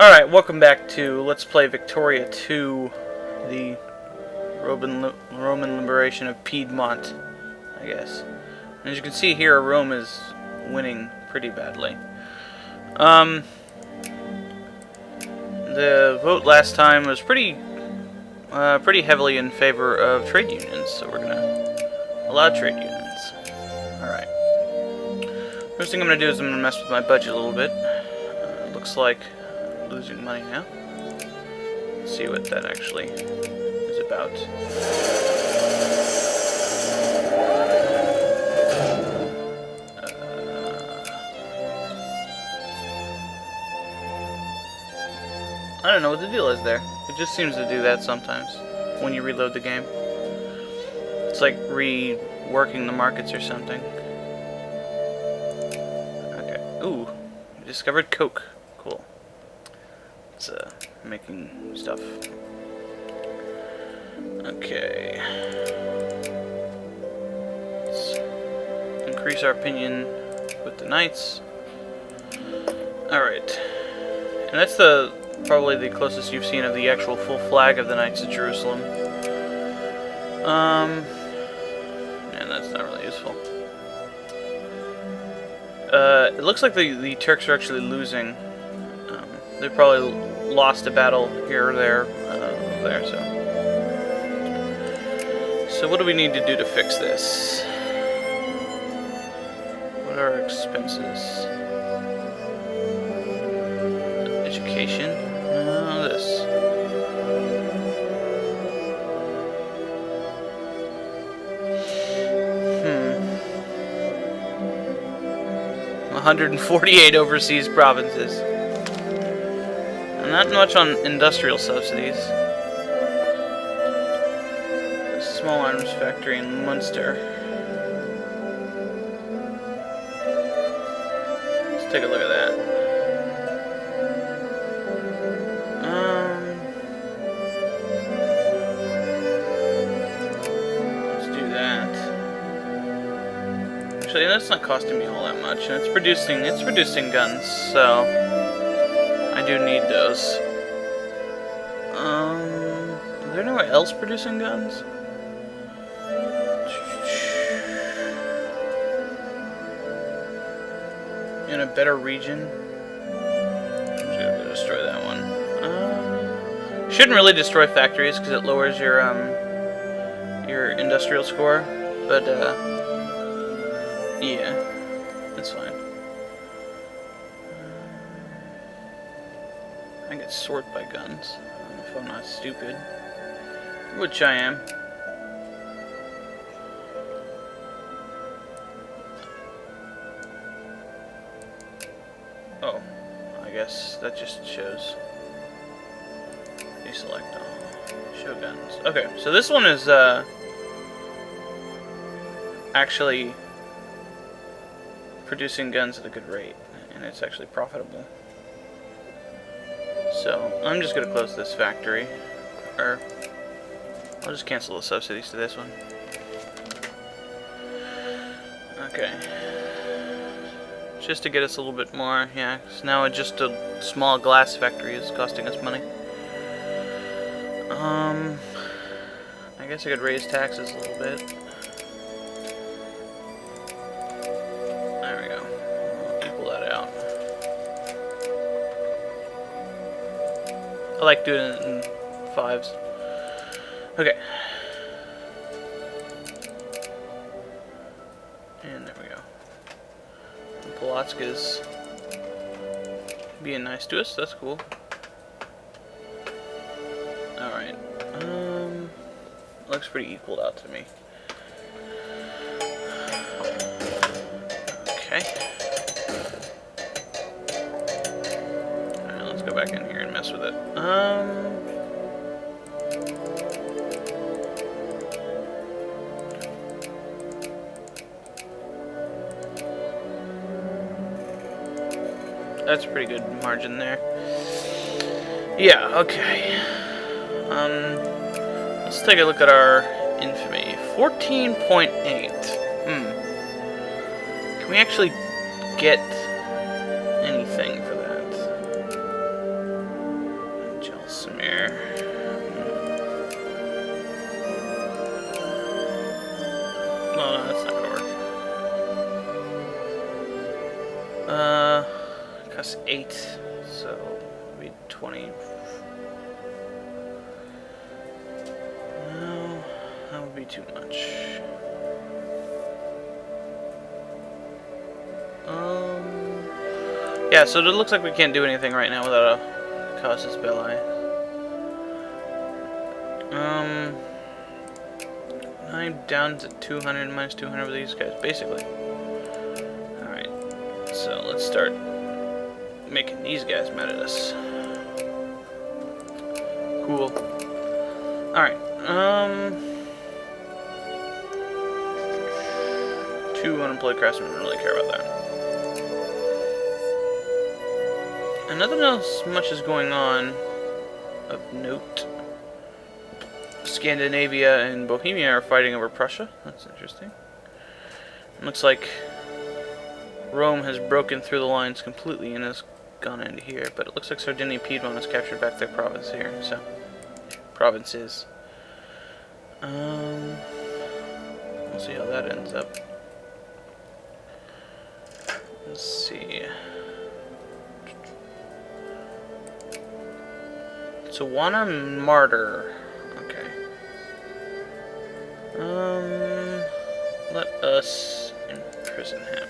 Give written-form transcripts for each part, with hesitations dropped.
Alright, welcome back to Let's Play Victoria 2, the Roman liberation of Piedmont, I guess. And as you can see here, Rome is winning pretty badly. The vote last time was pretty heavily in favor of trade unions, so we're gonna allow trade unions. Alright. First thing I'm gonna do is I'm gonna mess with my budget a little bit. Looks like losing money now. Let's see what that actually is about. I don't know what the deal is there. It just seems to do that sometimes when you reload the game. It's like reworking the markets or something. Okay. Ooh, we discovered Coke. Cool. It's making stuff. Okay. Let's increase our opinion with the knights. Alright. And that's probably the closest you've seen of the actual full flag of the Knights of Jerusalem. And that's not really useful. It looks like the Turks are actually losing. They probably lost a battle here or there, So what do we need to do to fix this? What are our expenses? Education? This. Hmm. 148 overseas provinces. Not much on industrial subsidies. A small arms factory in Munster. Let's take a look at that. Let's do that. Actually, that's not costing me all that much, and it's producing guns, so I do need those. Is there anywhere else producing guns? In a better region? I'm just gonna destroy that one. Shouldn't really destroy factories because it lowers your industrial score, but yeah, that's fine. I get sort by guns, if I'm not stupid. Which I am. Oh, I guess that just shows. Deselect all. Show guns. Okay, so this one is actually producing guns at a good rate, and it's actually profitable. So, I'm just going to close this factory, or I'll just cancel the subsidies to this one. Okay. Just to get us a little bit more, yeah, because now just a small glass factory is costing us money. I guess I could raise taxes a little bit. There we go. I'll equal that out. I like doing it in fives. Okay. And there we go. And Polotska's being nice to us. That's cool. Alright. Looks pretty equaled out to me. Okay. Alright, let's go back in here and mess with it. That's a pretty good margin there. Yeah, okay. Let's take a look at our infamy. 14.8. Can we actually get anything for that? So it'll be 20. No, that would be too much. Yeah, so it looks like we can't do anything right now without a casus belli. I'm down to 200 minus 200 with these guys, basically. Alright, so let's start making these guys mad at us. Cool. Alright, 2 unemployed craftsmen, don't really care about that. And nothing else much is going on of note. Scandinavia and Bohemia are fighting over Prussia. That's interesting. It looks like Rome has broken through the lines completely and has gone into here. But it looks like Sardinia and Piedmont has captured back their province here. So, provinces. We'll see how that ends up. Let's see. Tawana Martyr. Okay. Let us imprison him.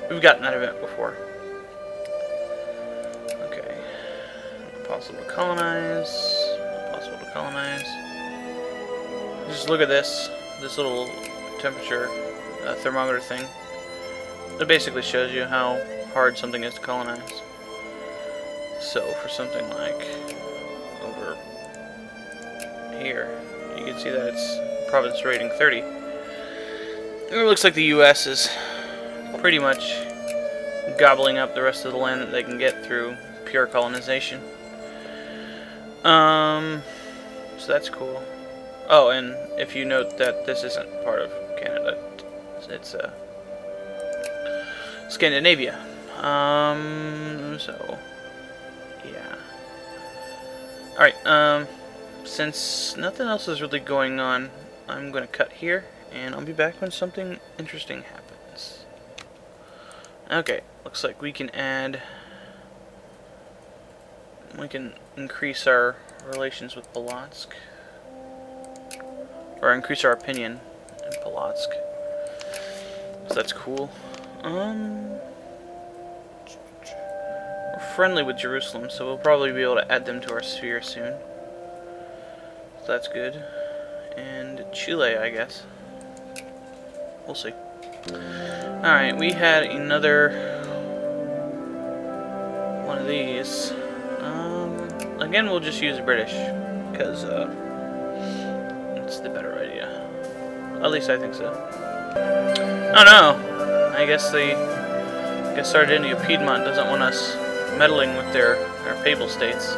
We've gotten that event before. Okay. Possible to colonize. Possible to colonize. Just look at this. This little temperature thermometer thing. It basically shows you how hard something is to colonize. So for something like over here, you can see that it's province rating 30. And it looks like the U.S. is pretty much gobbling up the rest of the land that they can get through pure colonization. So that's cool. Oh, and if you note that this isn't part of Canada, it's Scandinavia. So yeah. Alright, since nothing else is really going on, I'm gonna cut here, and I'll be back when something interesting happens. Okay, looks like we can increase our relations with Polotsk. Or increase our opinion in Polotsk. So that's cool. We're friendly with Jerusalem, so we'll probably be able to add them to our sphere soon. So that's good. And Chile, I guess. We'll see. Alright, we had another one of these. Again, we'll just use British, because it's the better idea. At least I think so. Oh no! I guess Sardinia Piedmont doesn't want us meddling with their papal states.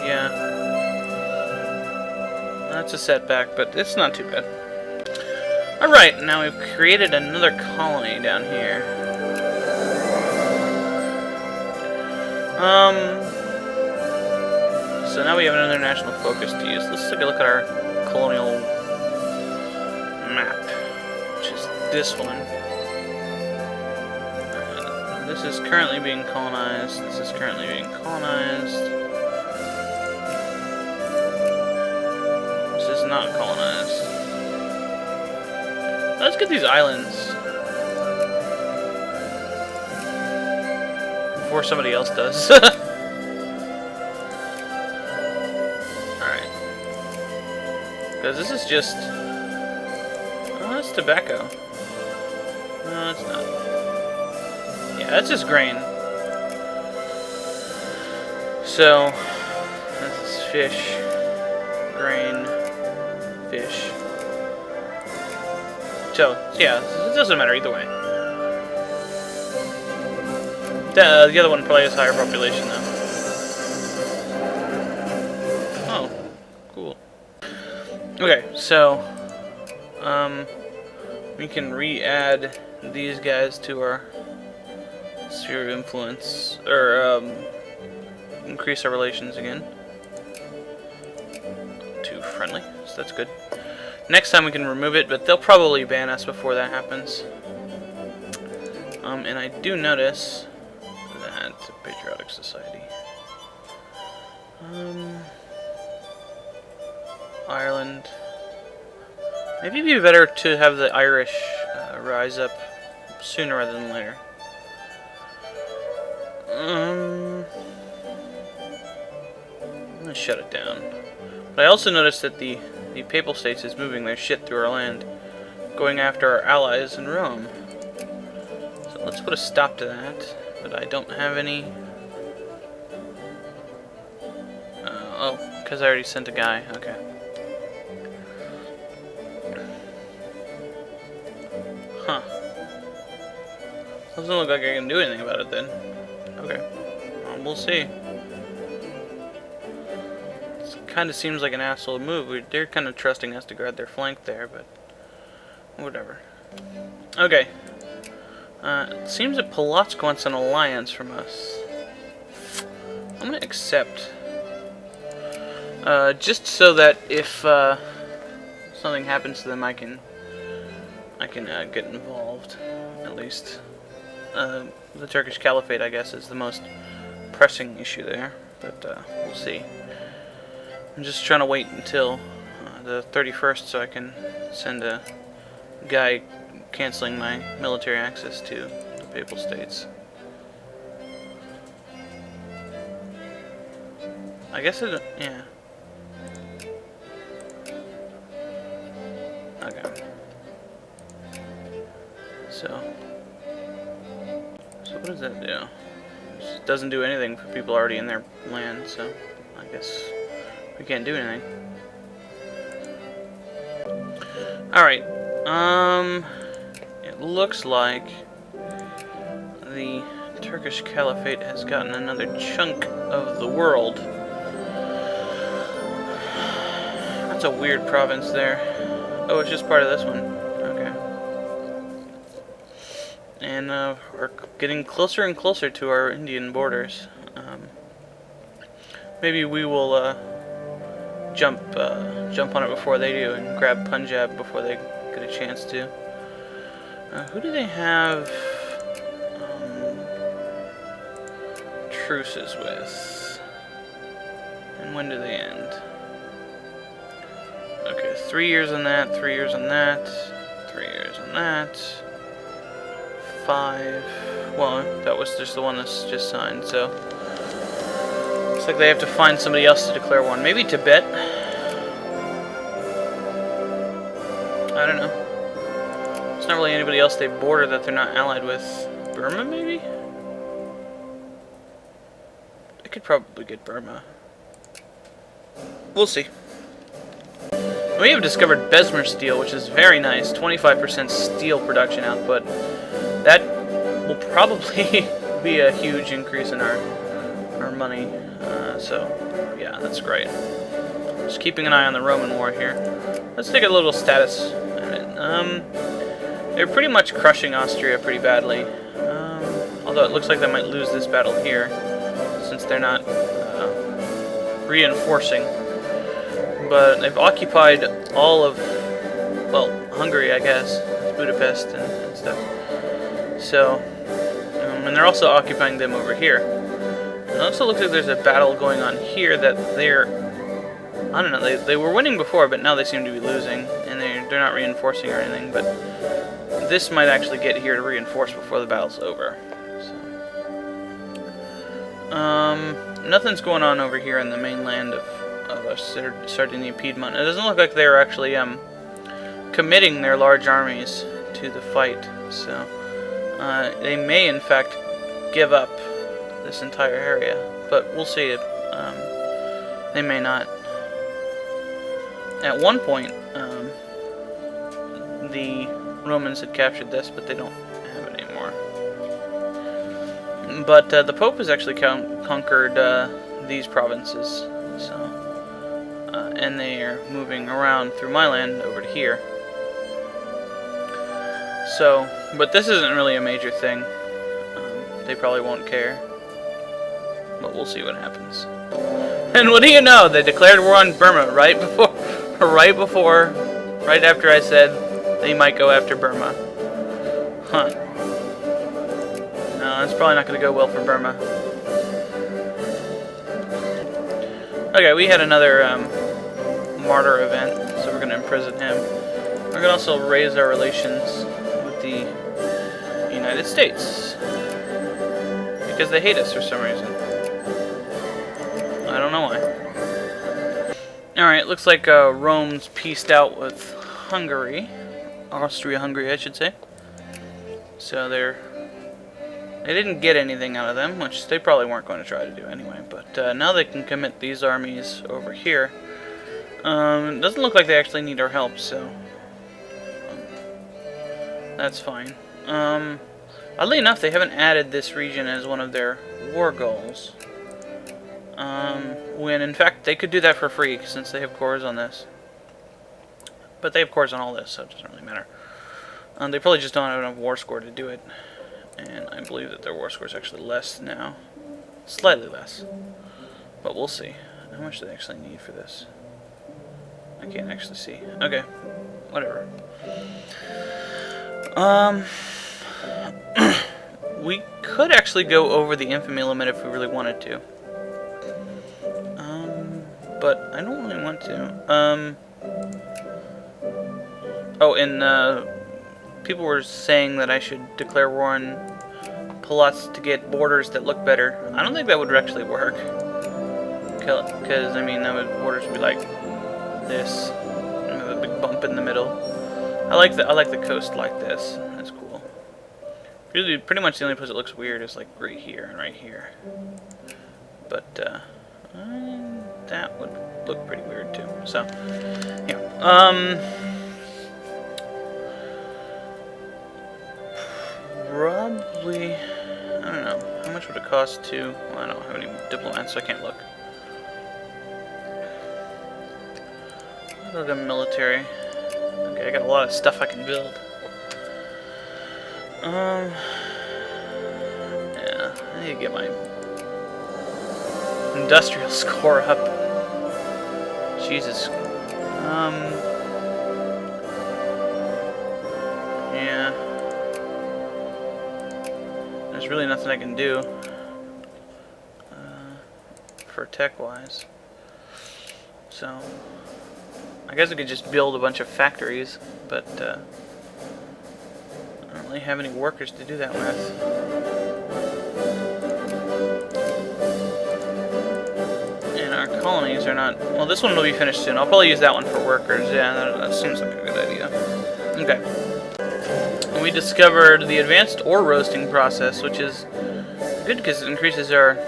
Yeah. That's a setback, but it's not too bad. Alright, now we've created another colony down here. So now we have another national focus to use. Let's take a look at our colonial map, which is this one. This is currently being colonized. This is currently being colonized. This is not colonized. Let's get these islands before somebody else does. Alright. Because this is just... Oh, that's tobacco. No, it's not. Yeah, that's just grain. So, this is fish, grain, fish. So, yeah, it doesn't matter either way. The other one probably has higher population, though. Oh, cool. Okay, so, we can re-add these guys to our sphere of influence, or, increase our relations again to friendly, so that's good. Next time we can remove it, but they'll probably ban us before that happens. And I do notice that Patriotic Society. Ireland. Maybe it'd be better to have the Irish rise up sooner rather than later. I'm gonna shut it down. But I also noticed that the Papal States is moving their shit through our land, going after our allies in Rome. So let's put a stop to that. But I don't have any. Oh, because I already sent a guy. Okay. Huh. Doesn't look like I can do anything about it then. Okay. We'll see. It kind of seems like an asshole move. They're kind of trusting us to guard their flank there, but whatever. Okay. It seems that Polotsk wants an alliance from us. I'm gonna accept. Just so that if something happens to them, I can get involved. At least the Turkish Caliphate, I guess, is the most pressing issue there. But we'll see. I'm just trying to wait until the 31st so I can send a guy canceling my military access to the Papal States. I guess it, yeah. Okay. So what does that do? It doesn't do anything for people already in their land, so I guess we can't do anything. Alright, it looks like the Turkish Caliphate has gotten another chunk of the world. That's a weird province there. Oh, it's just part of this one. Okay. And we're getting closer and closer to our Indian borders. Maybe we will jump on it before they do and grab Punjab before they get a chance to. Who do they have truces with? And when do they end? Okay, 3 years on that, 3 years on that, 3 years on that, 5. Well, that was just the one that's just signed, so looks like they have to find somebody else to declare one. Maybe Tibet? I don't know. There's not really anybody else they border that they're not allied with. Burma, maybe? I could probably get Burma. We'll see. We have discovered Bessemer steel, which is very nice. 25% steel production output. That will probably be a huge increase in our money. So, yeah, that's great. Just keeping an eye on the Roman war here. Let's take a little status at it. They're pretty much crushing Austria pretty badly. Although it looks like they might lose this battle here, since they're not reinforcing. But they've occupied all of, well, Hungary, I guess, Budapest and stuff. So, and they're also occupying them over here. It also looks like there's a battle going on here that they're, I don't know, they were winning before, but now they seem to be losing, and they're not reinforcing or anything, but this might actually get here to reinforce before the battle's over. So, nothing's going on over here in the mainland of Sardinia, Piedmont. It doesn't look like they're actually committing their large armies to the fight, so they may in fact give up this entire area, but we'll see. They may not. At one point, the Romans had captured this, but they don't have it anymore. But the Pope has actually conquered these provinces, so and they are moving around through my land over to here. So, but this isn't really a major thing. They probably won't care, but we'll see what happens. And what do you know? They declared war on Burma right before Right after I said they might go after Burma. Huh. No, it's probably not going to go well for Burma. Okay, we had another martyr event, so we're going to imprison him. We're going to also raise our relations with the United States. Because they hate us for some reason. I don't know why. Alright, looks like Rome's peaced out with Hungary. Austria-Hungary, I should say. So they didn't get anything out of them, which they probably weren't going to try to do anyway. But now they can commit these armies over here. It doesn't look like they actually need our help, so that's fine. Oddly enough, they haven't added this region as one of their war goals. When in fact they could do that for free since they have cores on this. But they have cores on all this, so it doesn't really matter. They probably just don't have enough war score to do it. And I believe that their war score is actually less now. Slightly less. But we'll see. How much do they actually need for this? I can't actually see. Okay. Whatever. We could actually go over the infamy limit if we really wanted to. But I don't really want to. Oh, and people were saying that I should declare war on Palots to get borders that look better. I don't think that would actually work. Because, I mean, borders would be like this. And have a big bump in the middle. I like the coast like this. That's cool. Really, pretty much the only place that looks weird is like right here and right here. But that would look pretty weird too. So, yeah. Probably, I don't know. How much would it cost to? Well, I don't have any diplomats, so I can't look. Look at military. Okay, I got a lot of stuff I can build. Yeah, I need to get my industrial score up. Jesus. Yeah. There's really nothing I can do for tech-wise. So, I guess I could just build a bunch of factories, but I don't really have any workers to do that with. And our colonies are not... Well, this one will be finished soon. I'll probably use that one for workers. Yeah, that seems like a good idea. Okay. And we discovered the advanced ore roasting process, which is good because it increases our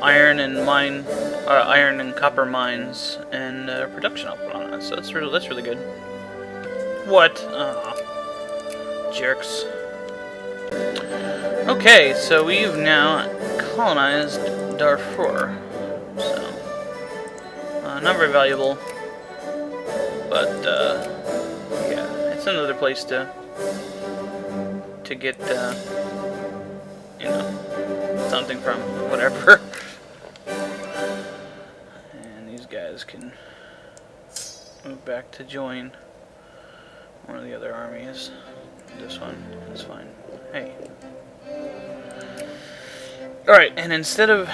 iron and copper mines and production output on that. So that's really good. What? Jerks. Okay, so we've now colonized Darfur. So not very valuable, but yeah, it's another place to get you know, something from, whatever. And these guys can move back to join one of the other armies. This one is fine. Hey. Alright, and instead of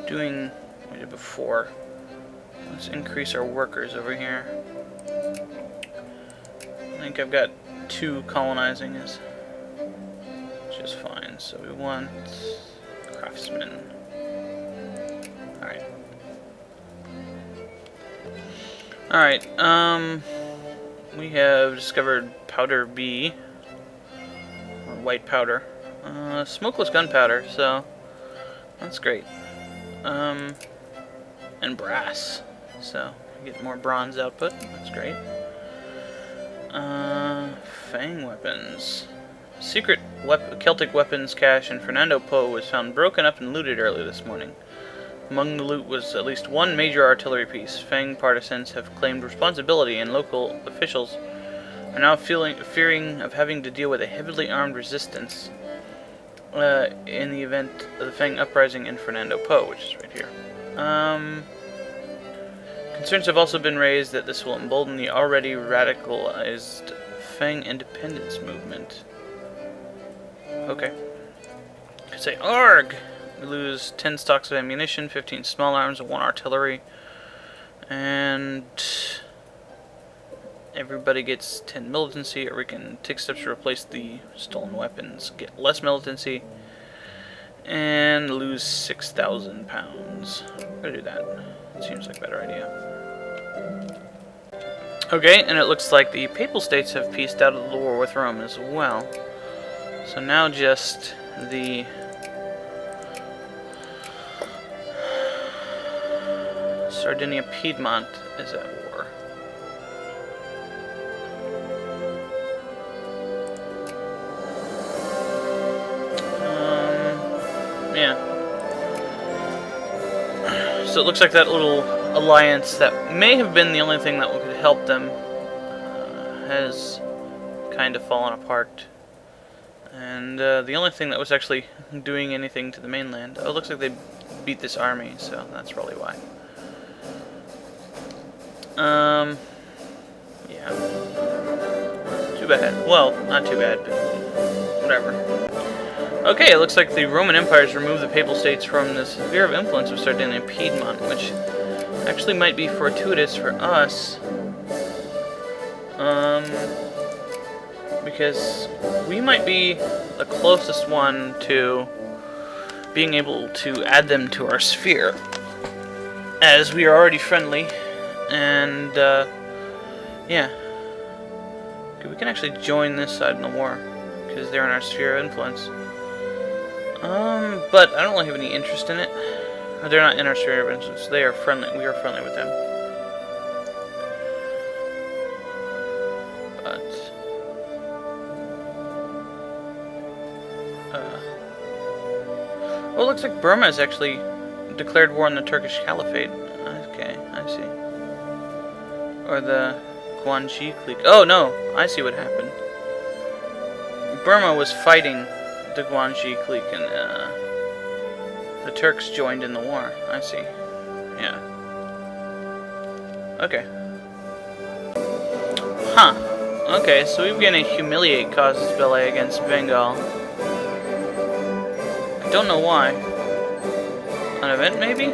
doing what we did before, let's increase our workers over here. I think I've got 2 colonizing, which is fine. So we want craftsmen. Alright. Alright, we have discovered powder B, or white powder. Smokeless gunpowder, so that's great. And brass, so we get more bronze output, that's great. Fang weapons. Secret Celtic weapons cache in Fernando Po was found broken up and looted early this morning. Among the loot was at least 1 major artillery piece. Fang partisans have claimed responsibility, and local officials are now fearing of having to deal with a heavily armed resistance in the event of the Fang uprising in Fernando Po, which is right here. Concerns have also been raised that this will embolden the already radicalized Fang independence movement. Okay. Could say ARG! We lose 10 stocks of ammunition, 15 small arms, and 1 artillery. And everybody gets 10 militancy, or we can take steps to replace the stolen weapons, get less militancy, and lose 6,000 pounds. I'm gonna do that. It seems like a better idea. Okay, and it looks like the Papal States have pieced out of the war with Rome as well. So now just the Sardinia-Piedmont is at war. Yeah. So it looks like that little alliance that may have been the only thing that could help them has kind of fallen apart. And the only thing that was actually doing anything to the mainland... Oh, it looks like they beat this army, so that's probably why. Yeah. Too bad. Well, not too bad, but whatever. Okay, it looks like the Roman Empire has removed the Papal States from the sphere of influence of Sardinia and Piedmont, which actually might be fortuitous for us. Because we might be the closest one to being able to add them to our sphere, as we are already friendly. And, yeah. Okay, we can actually join this side in the war, because they're in our sphere of influence. But I don't really have any interest in it. They're not in our sphere of influence. They are friendly. We are friendly with them. But, well, it looks like Burma has actually declared war on the Turkish Caliphate. Okay, I see. Or the Guanji clique. Oh, no! I see what happened. Burma was fighting the Guanji clique, and the Turks joined in the war. I see. Yeah. Okay. Huh. Okay, so we're gonna humiliate casus belli against Bengal. I don't know why. An event, maybe?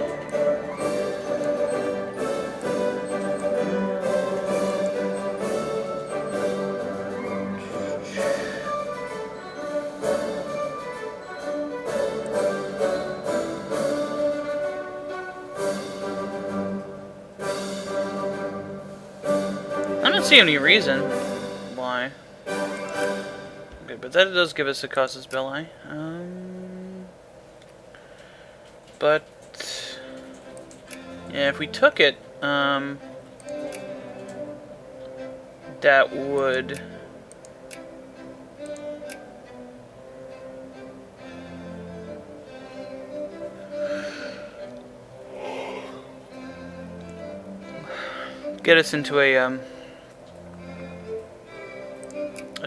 I don't see any reason why. Okay, but that does give us a casus belli. But yeah, if we took it, that would get us into a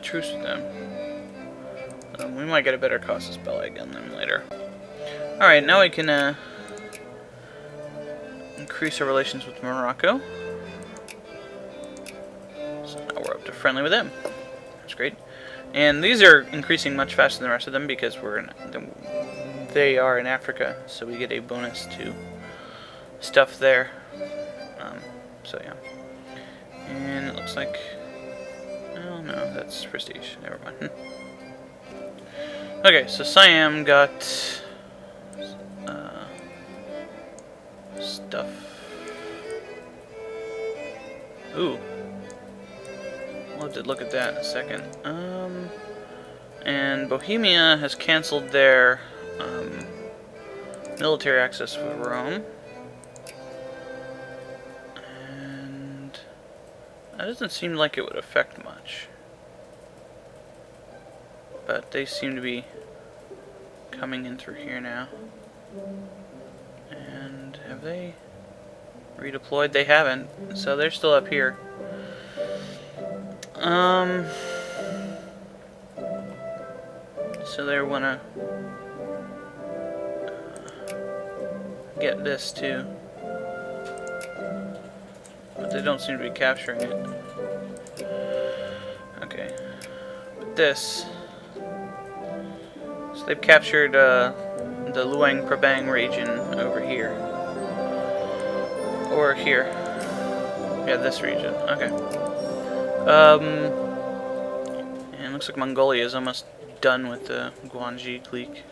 truce with them. We might get a better casus belli again then later. Alright, now we can increase our relations with Morocco. So now we're up to friendly with them. That's great. And these are increasing much faster than the rest of them because they are in Africa, so we get a bonus to stuff there. So yeah. And it looks like... Oh no, that's prestige. Never mind. Okay, so Siam got stuff. Ooh. We'll have to look at that in a second. And Bohemia has canceled their military access with Rome. And that doesn't seem like it would affect much. But they seem to be coming in through here now. And have they redeployed? They haven't, so they're still up here. So they wanna get this too. they don't seem to be capturing it. Okay. But this... So they've captured the Luang Prabang region over here. Or here. Yeah, this region. Okay. And it looks like Mongolia is almost done with the Guanji clique.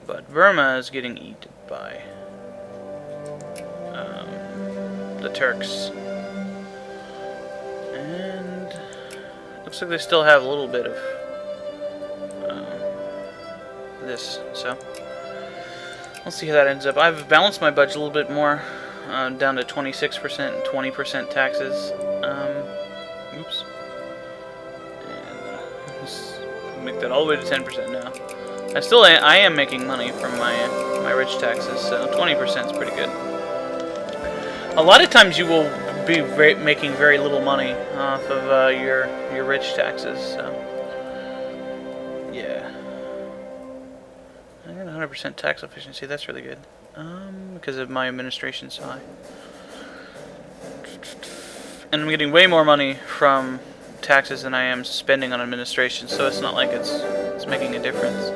But Burma is getting eaten by the Turks. And looks like they still have a little bit of this, so we'll see how that ends up. I've balanced my budget a little bit more, down to 26% and 20% taxes. Oops. And let's make that all the way to 10% now. I am making money from my rich taxes, so 20% is pretty good. A lot of times you will be making very little money off of your rich taxes, so yeah. I got 100% tax efficiency. That's really good. Because of my administration so high. And I'm getting way more money from taxes than I am spending on administration, so it's not like it's making a difference.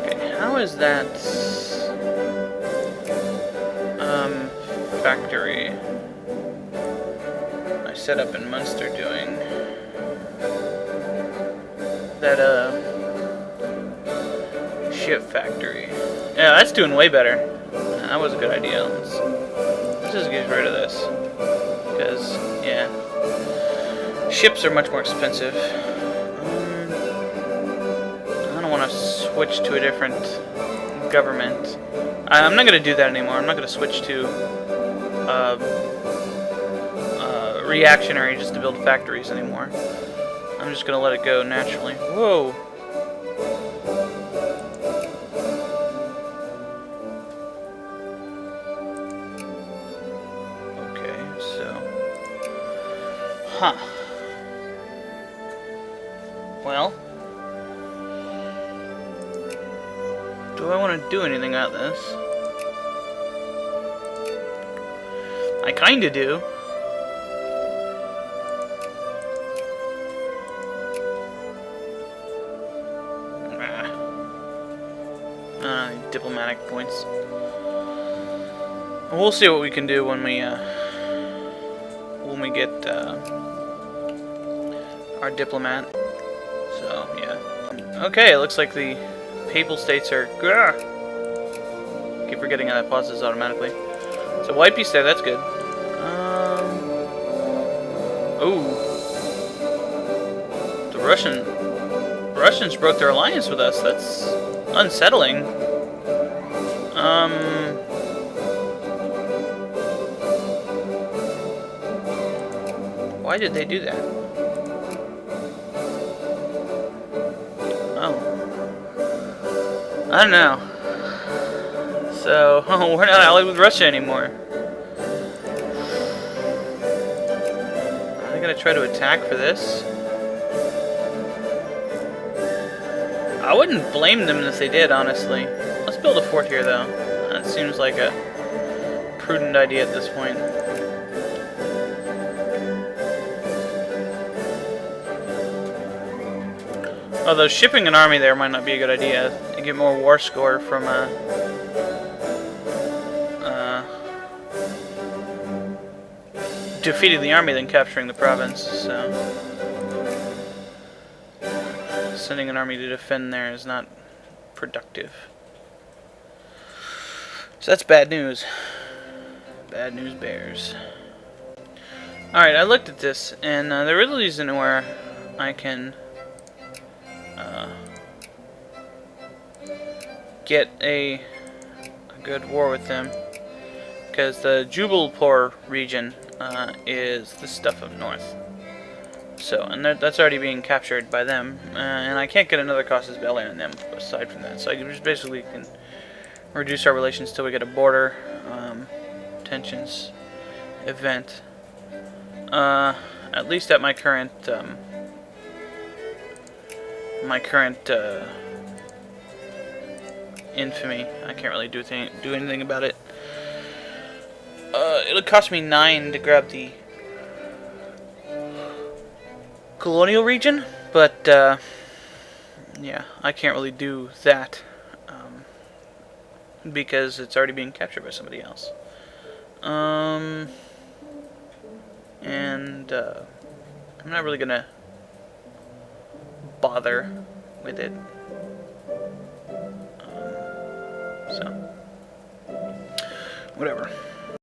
Okay, how is that factory I set up in Munster doing? That ship factory. Yeah, that's doing way better. That was a good idea. Let's just get rid of this, because yeah, ships are much more expensive. I don't want to switch to a different government. I'm not going to do that anymore. I'm not going to switch to reactionary just to build factories anymore. I'm just going to let it go naturally. Whoa! Okay, so... Huh. Well... Do I want to do anything about this? I kinda do. Diplomatic points. We'll see what we can do when we get our diplomat. So yeah. Okay, it looks like the Papal States are. Keep forgetting how that pauses automatically. So white peace there. That's good. Oh, the Russians broke their alliance with us. That's unsettling. Why did they do that? Oh. I don't know. So, we're not allied with Russia anymore. Are they gonna try to attack for this? I wouldn't blame them if they did, honestly. Let's build a fort here, though. That seems like a prudent idea at this point. Although shipping an army there might not be a good idea. You get more war score from defeating the army than capturing the province. So sending an army to defend there is not productive. So that's bad news. Bad news bears. Alright, I looked at this, and there really isn't where I can get a good war with them, because the Jubalpur region is the stuff up north. So, and that's already being captured by them, and I can't get another casus belli on them aside from that. So I just basically can reduce our relations till we get a border tensions event. At least at my current infamy. I can't really do anything about it. It'll cost me 9 to grab the colonial region, but yeah, I can't really do that because it's already being captured by somebody else. And I'm not really gonna bother with it. So, whatever.